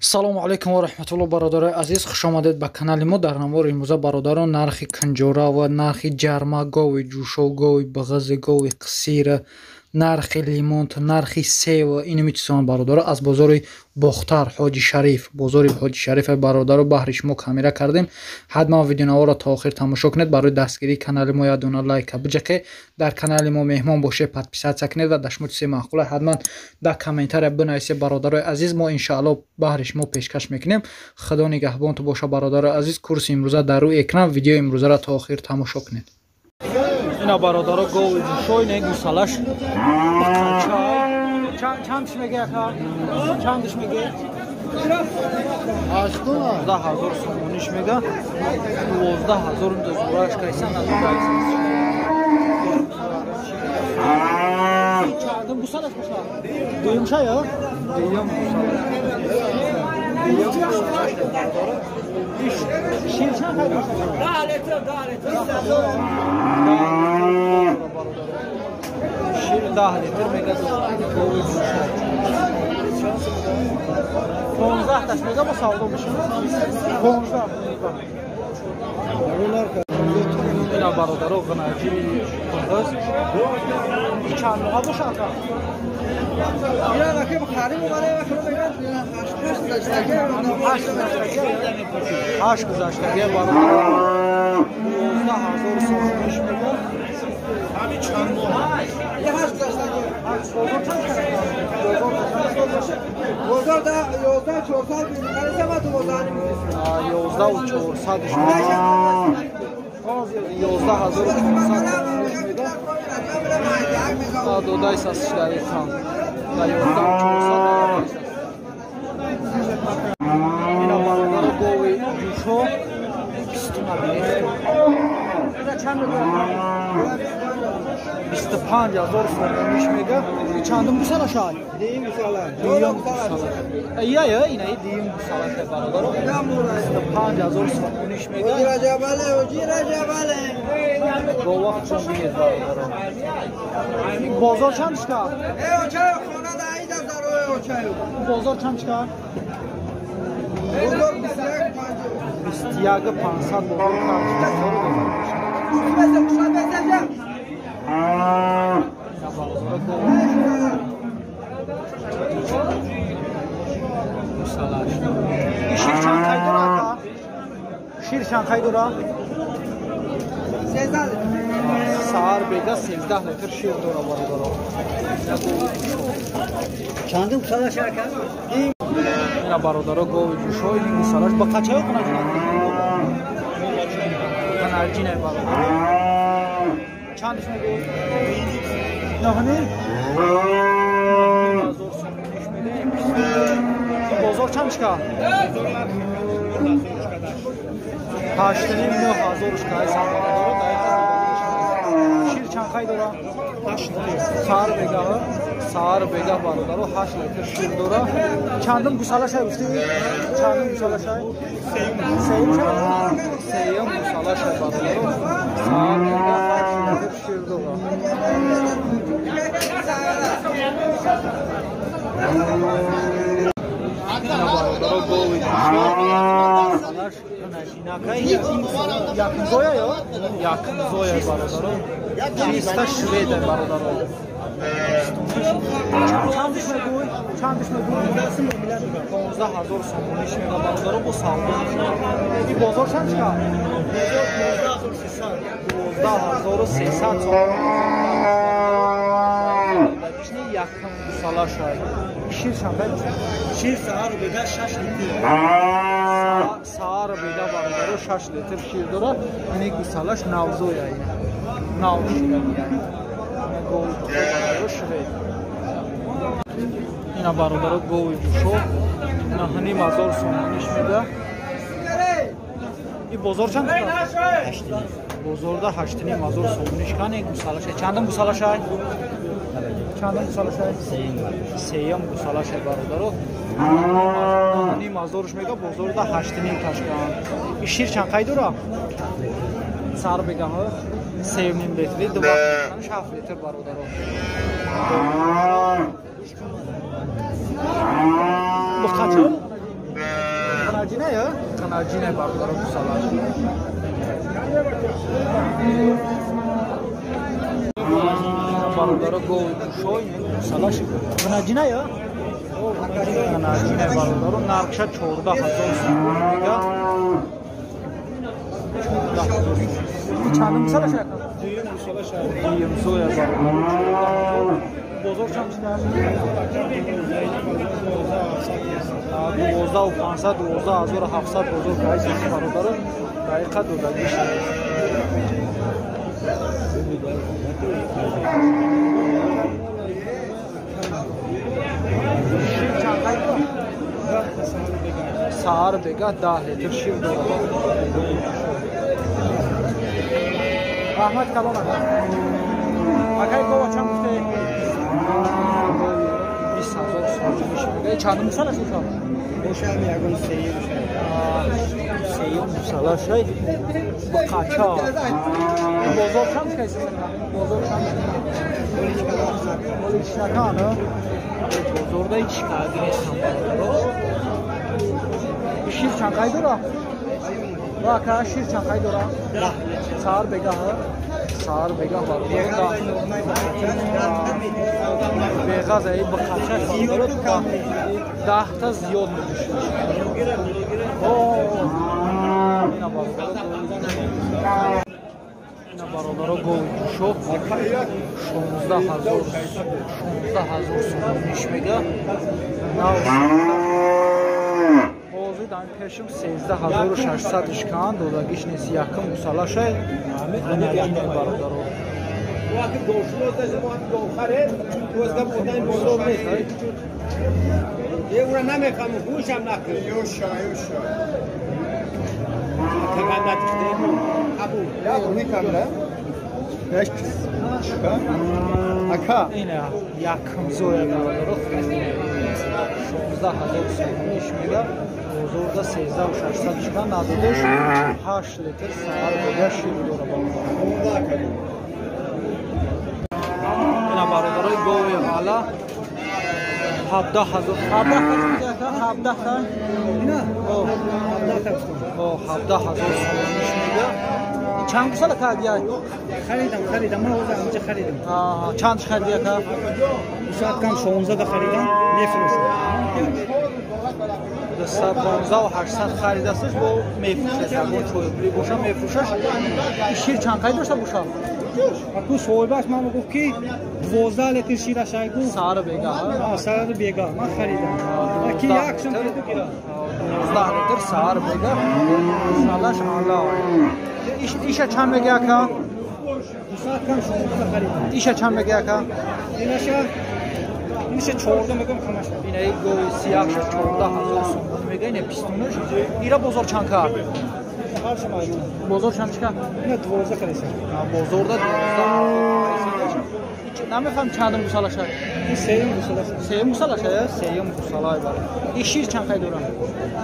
салому алайкум ва раҳматуллоҳ бародарои азиз, хушомадед ба канали мо. Дар навори имрӯза бародарон нархи канҷора ва нархи ҷарма, гови ҷӯшов, гови бағази, гови қисира, нархи лимонт, нархи сева инами чизон бародаро аз бозори бохтар ҳоҷи шариф, бозори ҳоҷи шариф бародаро баҳри шумо камера кардем. ҳатман видеонаворо то охир тамошо кунед. Барои дастгирии канали мо як дона лайка биҷақед. Дар канали мо меҳмон бошед, подписатсия кунед ва дашмо чизе маъқула ҳатман дар комментария бинависед бародарои азиз. мо иншааллоҳ баҳри шумо пешкаш мекунем. Худо нигаҳбонтон боша бародарои азиз. Курси имрӯза дар рӯи экран, видеои имрӯзаро то охир тамошо кунед. Ина бародаро гови ҷӯшой не гусалаш чандш мега яка чандш мега 12000 сомониш мега 12000 дозураш кайсан назараш чандм гусалаш боша дуюм шая дуюм ширшан кайда şir 10 litr mega govi ҷӯшов 15 taş mega bu savdo mishi 15 ina barodaro g'anaji qog'oz chand moha boshqa ina rakib xarim o'g'are va shuni megan 8 guzashtaga barodaro 12000 so'm ish mega Abi çand moha ye 8 guzashtaga bozor da yolda 400 bin qarasa ma tu bozorni yolda 400 ish 12000 dodaj satışları tam. Yoldan 400 Yine balıkları govi ҷӯшов 25000 so'm ish mega chandim gusala shay deyim gusala deyim gusala ya ina deyim gusala shay barodaro 25000 so'm ish mega rajabale gova chon deydi barodaro bozor chamchka ochay xonada ayda zaroy ochay bozor chamchka bozor 21 500 bozor chamchka Şirşan kaydora Sağır bega 13 litr şir dora barodaro Çandım kusala şarkan Ina barodaro govi ҷӯшов ин salaş ba qachayo qanajina qanajina barodaro Çand işine gel. Nahani? Bozor so'monish mega. Bozor çanchka. 8000 ishka savdodor shir chanqay dora. Sar bega barodaro 8 litr shir dora. Chandim gusalashay usti. Chandim gusalashay. Seyim gusalashay barodaro. Sar bega shir dora. Ina barodaro govi salash kanajinakay yakın zoya yo yakın zoya barodaro 300 shved barodaro چند دشمه گوی 15000 so'monish mega barodaro bu savdo این bozor چند چقدر 12300 so'm yakın salaşay şir şambay şir sağır bega 6 litr sağır bega barodaro 6 litr şir dora ini salash navzo ya navzo yani gol barodaro shved ина бародаро гови ҷӯшов наҳани 1000 сомониш мега и бозор чанд бозорда 8000 сомониш кане гусалашай чандам гусалашай сеям гусалашай бародаро наҳани 1000 мега бозорда 8000 ташкан и шир чанд қай дора сар бегаҳо 3,5 литри 7 литр бародаро Бо қачон Kanarcine ya. Kanarcine barları kusalar. Barları gol şoy kusalar. Kanarcine ya. Kanarcine barları narkşa çorda hazır. Çanım kusalar şey. Diyim kusalar şey. Diyim soya barları. Bozor çamçılar. 12 و 500 12700 بزرگ رئیس برادر دقیقا دودگیش سهار بگه 10 لیتر شیر دارد احمد کلام اگه گوه چند گفته 20000 سال میشه چند سال است روشن یگان سیوم سلاشای با قاچا بزرگ چند کیسه بزرگ چند ولی شکانه بزرگای چیکاری نیستم شیر چند قای داره واقعا شیر چند قای داره سار بگه سار بگه بگه زایی با قاچا داره 10 تا زیاد میشه اینا برادر گل شد 16000 سوم میش میگه بازی دان پیشم 13600 اشکان دودگیش نیست یکم مسالشه انرژی برادر وقتی گوشت از ما گوخره روزگار بودن بزرگ نیست یه اون نمیخوام گوشم نکنه یوشا تقدمت کردیم ابو یا اونی کاملا باش اکا اینه یکم زویا برادر 16000 سوم میش میگه بزرگ 13600 اشکان ندادش 8 لیتر سهار بگه شیر داره برادرای گوی حالا 17000 چند سال کردی؟ خریدم من اونجا خریدم چند خریدی که؟ شاید کم 16 خریدم میفروشم 215 و 800 خرید استش با میفروشه با چوبری باشه میفروشه شیر چند قید داشته باشه اكو صوباش ما گفت که 12 لیتر شیر شایگو سار بیگا سار بیگا ما خریدم کی اکشن خریدم 12 لیتر سار بیگا سالش حالا ایش چند میگه که ساعت کم 16 خریدم ایش چند میگه که اینش 14 میگم خماش اینه گوی سیاه 14000 سوم میگه اینه پیستونش ایرا بزرگ چند که بزرگ چند که نه 12 خریدم بزرگ 12 نمیفهم چند مسالشه این سه مسالشه سیوم مسالای بر این شیر چند قید داره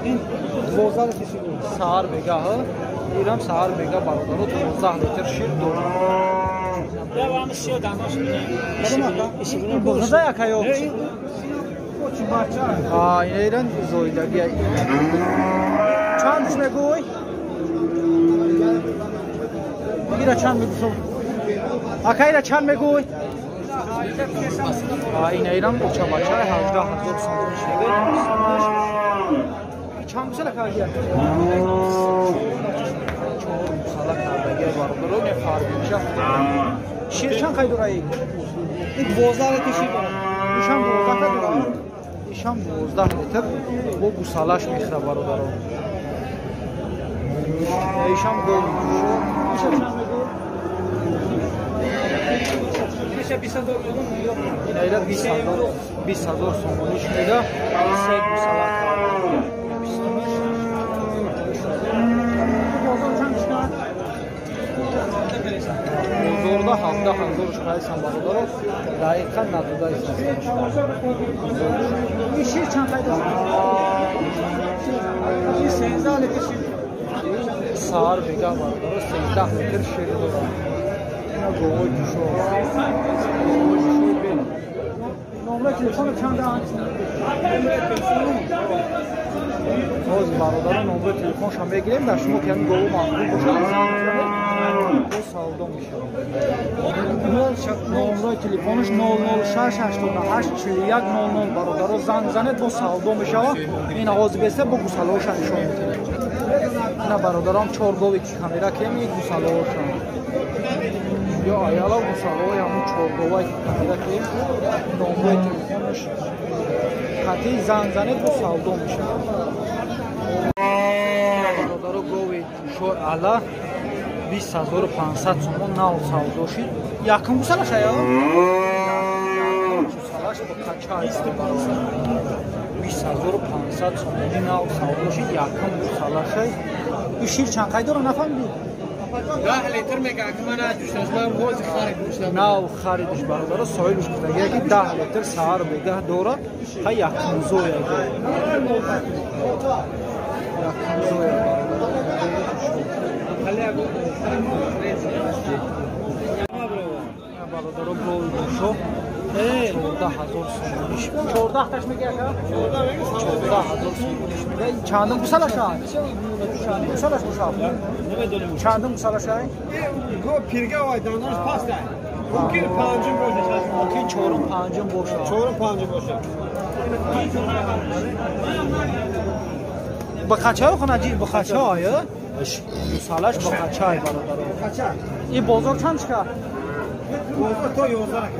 این 12 لیتر شیر سهار بگه ایران سهار بگه برادر 12 لیتر شیر داره devamı şey danış. این بزرگ یکایو ایران زویدگی چندش میگوی ایران چند میگوی اکایرا چند میگوی این ایران بچه بچه 18000 سوم میشه چند سال کردی سال کردی برادر نه فارمیشه شیر چند قید داره این 12 لیتر شیر داره ایشان 12 داره ایشان 12 لیتر با گوسالاش میخره برادر ایشان گل میشه ایشان چند میگو میشه 20000 این ایران 20000 سومونیش میگه سه گوسالا بزرگا 17000 شایسان برادر دقیقا نداده است این شیر چند قید است این 13 لیتر شیر سهار بگه برادر 13 لیتر شیر داره اینا گوی جوشو بین نمره تلفن چند است باز برادران نمره تلفنش هم بگیریم در شما که همین گوه معقول باشه باز سودا میشه. نمره تلفنش 00688 41 00 برادرها زنگ زنید باز سودا میشه. این آغاز بسته با گوساله‌هاش نشون میده. اینا برادرام 4 گوی که کامیرا که می گوساله‌هاشون یا آیالا گوساله‌های همون 4 گوی که کامیرا که نمره تلفنش خطی زنگ زنید باز سودا میشه. برادرها گوی شو علا 20500 сомон нав савдо шид. Якум гусалаш ая? Гусалаш бо кача 20500 сомони нав савдо шид. Якум гусалаш ай. Ишир чанд қай дора нафамди? 10 литр мега ки мана душашмам ҳозир харид муштам. Нав харидиш бародаро соилуш кудаги ки 10 литр сар мега дора. Ха якум зоя. Якум зоя. برادرها گوی شو 14000 سومونیش 14 تاش میگه آقا 14000 سومونیش میگه. چندم گوسالش هست؟ چندم گوسالش باشم؟ چندم گوسالش هست؟ گو پیرگه وای دانش پاسته. ممکن پنجم باشه. ممکن چهارم پنجم باشه. چهارم پنجم باشه. با قچه خونه جی با قچه آیا؟ گوسالش با قچه ای برادرها. قچه. این بازار چند شد؟ بازار تو 11 کرد.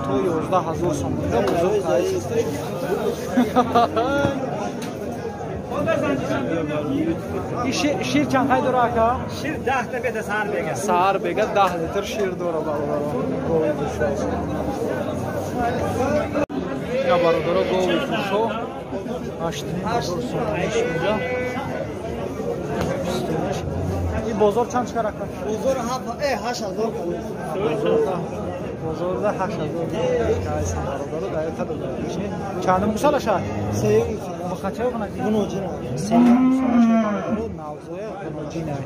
تو 11000 سوم. بازار خرید. شیر چند خواهی داره اکا؟ شیر 10 تا بده سهر بگه. سهر بگه 10 لیتر شیر داره برادرها. گوی فروشو. یا برادرها گوی فروشو 8000 سومش اینجا. این بازار چند شکر اکا؟ بازار 8000 کنه. بازار 8000 چندم گوسالش هست؟ سه بخاطر کنه گنوجینه. سه گوسالش نوزوی گنوجینه.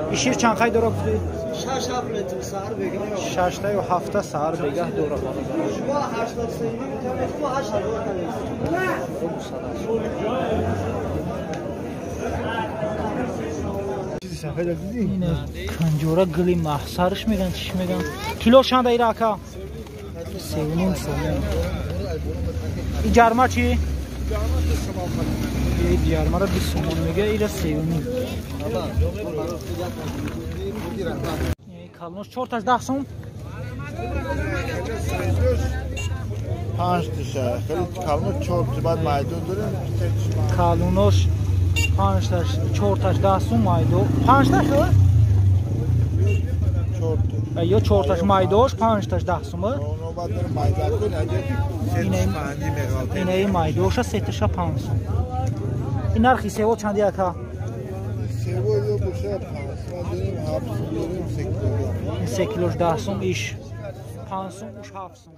این شیر چند خواهی داره گفتی؟ 6 لیتر سهر بگه. 6 تا و 7 تا سهر بگه داره برادرها. شما 83 میتونه شما 8000 اینه کنجوره گلی محصرش میگن چیش میگن کیلو چند ایره اکا؟ 39 سومون. این جرمه چی؟ این جرمه را 20 سومون میگه ایره 39. این کلونش 4 تاش 10 سوم؟ 5 تاشه خیلی کلونش 4 تا بعد مایدو داره. کلونش 5 تاش 4 تاش 10 سوم مایدو 5 تاش ها؟ 4 تا. یا 4 تاش مایدوش 5 تاش 10 سومه؟ اونو بعد داره مایدو کنه اگه اینه مایدوش 3 تاش 5 سوم. این نرخی سیو چندی اکا؟ سیو یو بشه 5 داریم 7 داریم 3 کیلو. این 3 کیلوش 10 سوم ایش 5 سوم اوش 7 سوم.